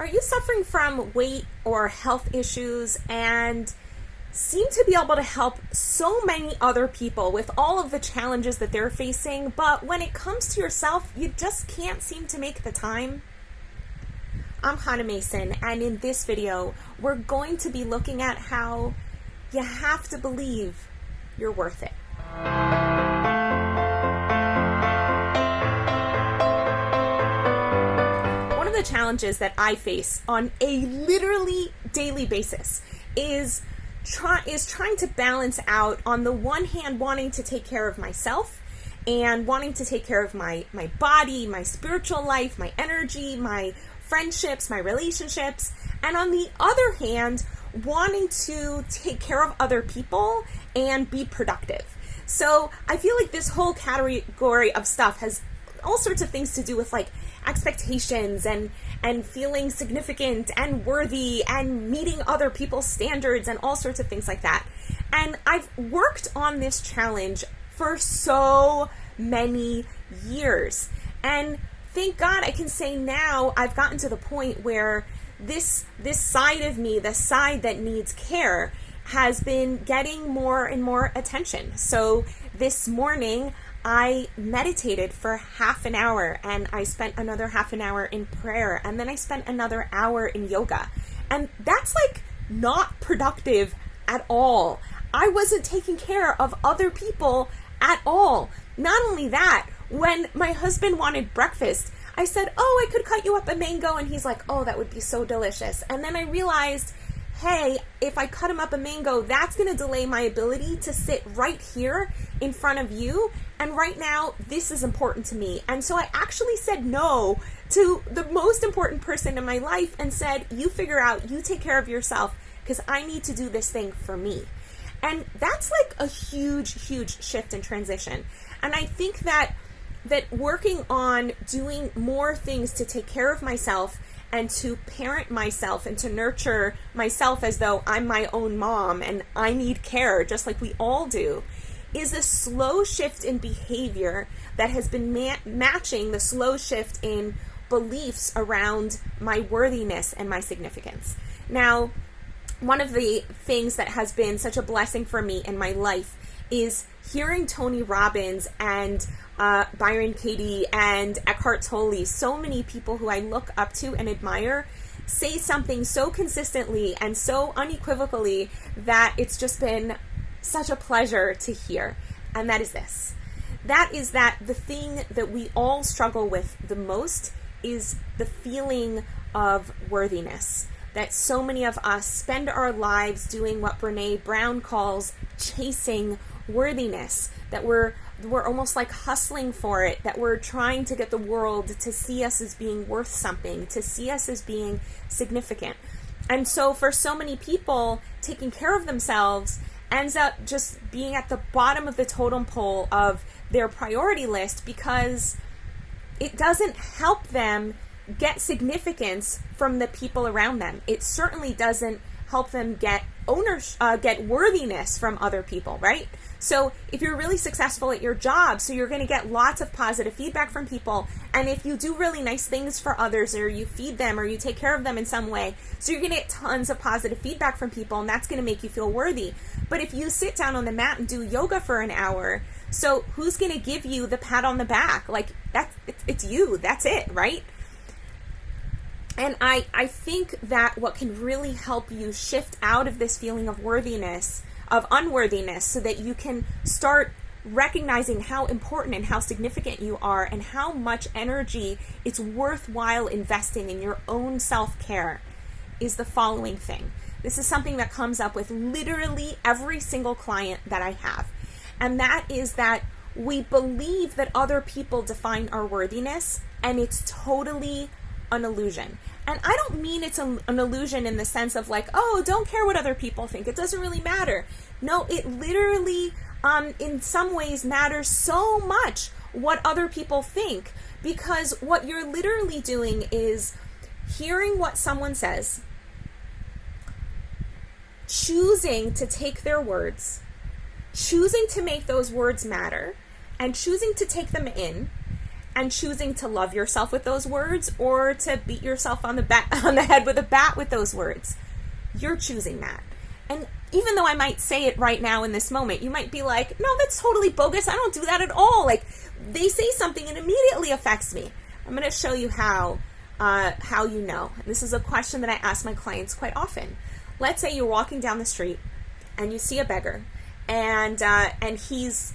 Are you suffering from weight or health issues and seem to be able to help so many other people with all of the challenges that they're facing, but when it comes to yourself, you just can't seem to make the time? I'm Hannah Mason, and in this video, we're going to be looking at how you have to believe you're worth it. One of the challenges that I face on a literally daily basis is trying to balance out, on the one hand, wanting to take care of myself and wanting to take care of my body, my spiritual life, my energy, my friendships, my relationships, and on the other hand, wanting to take care of other people and be productive. So I feel like this whole category of stuff has all sorts of things to do with like expectations and feeling significant and worthy and meeting other people's standards and all sorts of things like that. And I've worked on this challenge for so many years. And thank God I can say now I've gotten to the point where this side of me, the side that needs care, has been getting more and more attention. So this morning I meditated for half an hour, and I spent another half an hour in prayer, and then I spent another hour in yoga. And that's like not productive at all. I wasn't taking care of other people at all. Not only that, when my husband wanted breakfast, I said, "Oh, I could cut you up a mango," and he's like, "Oh, that would be so delicious." And then I realized, hey, if I cut him up a mango, that's going to delay my ability to sit right here in front of you. And right now, this is important to me. And so I actually said no to the most important person in my life and said, you figure out, you take care of yourself, because I need to do this thing for me. And that's like a huge, huge shift and transition. And I think that working on doing more things to take care of myself and to parent myself and to nurture myself as though I'm my own mom and I need care just like we all do, is a slow shift in behavior that has been matching the slow shift in beliefs around my worthiness and my significance. Now, one of the things that has been such a blessing for me in my life is hearing Tony Robbins and Byron Katie and Eckhart Tolle, so many people who I look up to and admire, say something so consistently and so unequivocally that it's just been such a pleasure to hear. And that is this. That is that the thing that we all struggle with the most is the feeling of worthiness. That so many of us spend our lives doing what Brene Brown calls chasing worthiness, that we're almost like hustling for it, that we're trying to get the world to see us as being worth something, to see us as being significant. And so for so many people, taking care of themselves ends up just being at the bottom of the totem pole of their priority list, because it doesn't help them get significance from the people around them. It certainly doesn't help them get worthiness from other people, right? So if you're really successful at your job, so you're going to get lots of positive feedback from people. And if you do really nice things for others, or you feed them, or you take care of them in some way, so you're going to get tons of positive feedback from people, and that's going to make you feel worthy. But if you sit down on the mat and do yoga for an hour, so who's going to give you the pat on the back? Like, it's you. That's it, right? And I think that what can really help you shift out of this feeling of worthiness, of unworthiness, so that you can start recognizing how important and how significant you are and how much energy it's worthwhile investing in your own self-care, is the following thing. This is something that comes up with literally every single client that I have. And that is that we believe that other people define our worthiness, and it's totally an illusion. And I don't mean it's an illusion in the sense of like, oh, don't care what other people think, it doesn't really matter. No, it literally, in some ways, matters so much what other people think, because what you're literally doing is hearing what someone says, choosing to take their words, choosing to make those words matter, and choosing to take them in, and choosing to love yourself with those words or to beat yourself on the head with a bat with those words. You're choosing that. And even though I might say it right now in this moment, you might be like, no, that's totally bogus. I don't do that at all. Like, they say something and immediately affects me. I'm going to show you how you know. This is a question that I ask my clients quite often. Let's say you're walking down the street and you see a beggar, and he's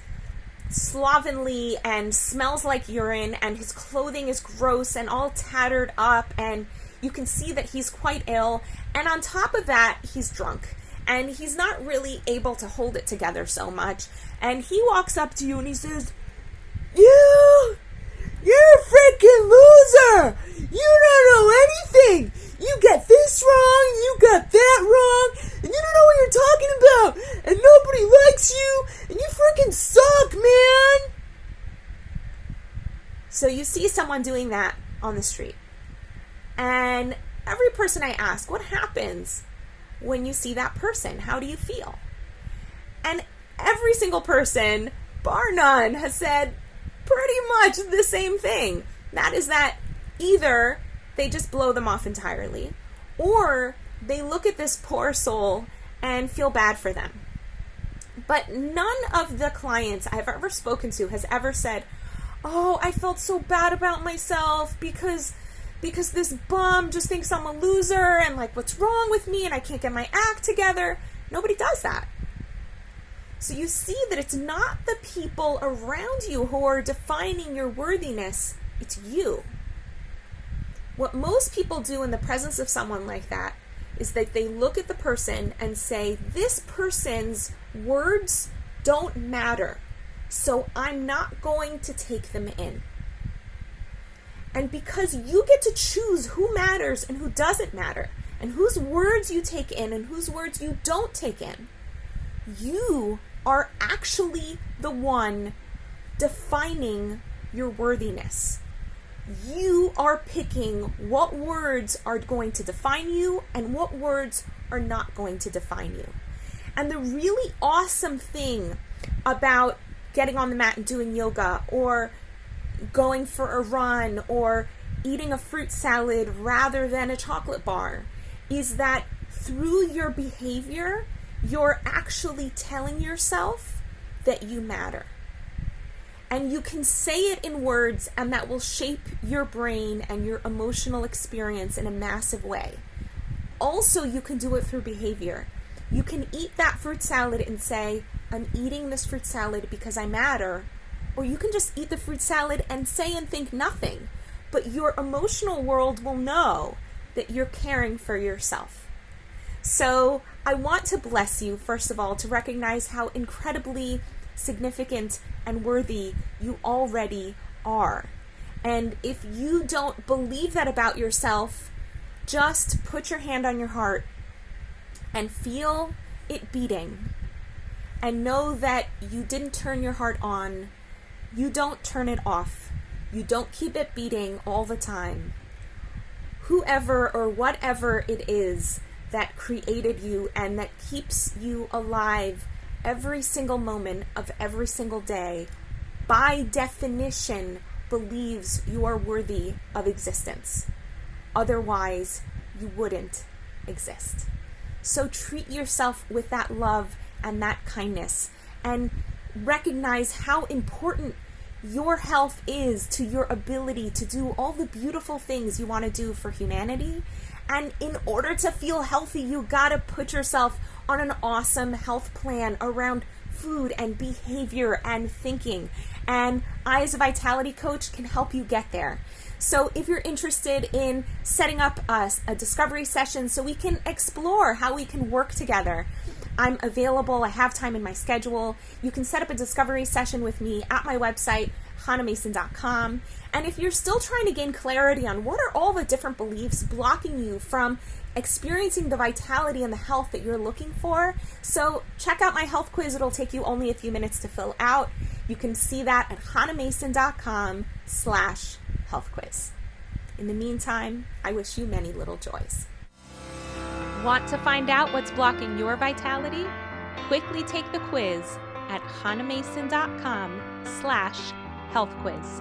slovenly and smells like urine, and his clothing is gross and all tattered up, and you can see that he's quite ill, and on top of that, he's drunk, and he's not really able to hold it together so much, and he walks up to you and he says, You're a freaking loser! You don't know anything! You got this wrong, you got that wrong, and you don't know what you're talking about, and nobody likes you, and you freaking suck, man! So you see someone doing that on the street. And every person I ask, what happens when you see that person? How do you feel? And every single person, bar none, has said pretty much the same thing. That is that either they just blow them off entirely, or they look at this poor soul and feel bad for them. But none of the clients I've ever spoken to has ever said, oh, I felt so bad about myself because this bum just thinks I'm a loser and like, what's wrong with me and I can't get my act together. Nobody does that. So you see that it's not the people around you who are defining your worthiness, it's you. What most people do in the presence of someone like that is that they look at the person and say, this person's words don't matter, so I'm not going to take them in. And because you get to choose who matters and who doesn't matter, and whose words you take in and whose words you don't take in, you are actually the one defining your worthiness. You are picking what words are going to define you and what words are not going to define you. And the really awesome thing about getting on the mat and doing yoga, or going for a run, or eating a fruit salad rather than a chocolate bar, is that through your behavior, you're actually telling yourself that you matter. And you can say it in words, and that will shape your brain and your emotional experience in a massive way. Also, you can do it through behavior. You can eat that fruit salad and say, I'm eating this fruit salad because I matter. Or you can just eat the fruit salad and say and think nothing. But your emotional world will know that you're caring for yourself. So I want to bless you, first of all, to recognize how incredibly significant and worthy you already are. And if you don't believe that about yourself, just put your hand on your heart and feel it beating. And know that you didn't turn your heart on. You don't turn it off. You don't keep it beating all the time. Whoever or whatever it is that created you and that keeps you alive every single moment of every single day, by definition, believes you are worthy of existence. Otherwise, you wouldn't exist. So treat yourself with that love and that kindness, and recognize how important your health is to your ability to do all the beautiful things you want to do for humanity. And in order to feel healthy, you gotta put yourself on an awesome health plan around food and behavior and thinking. And I, as a vitality coach, can help you get there. So if you're interested in setting up a discovery session so we can explore how we can work together, I'm available. I have time in my schedule. You can set up a discovery session with me at my website, hanamason.com. And if you're still trying to gain clarity on what are all the different beliefs blocking you from experiencing the vitality and the health that you're looking for, so check out my health quiz. It'll take you only a few minutes to fill out. You can see that at hanamason.com/health quiz. In the meantime, I wish you many little joys. Want to find out what's blocking your vitality? Quickly take the quiz at hanamason.com/health quiz.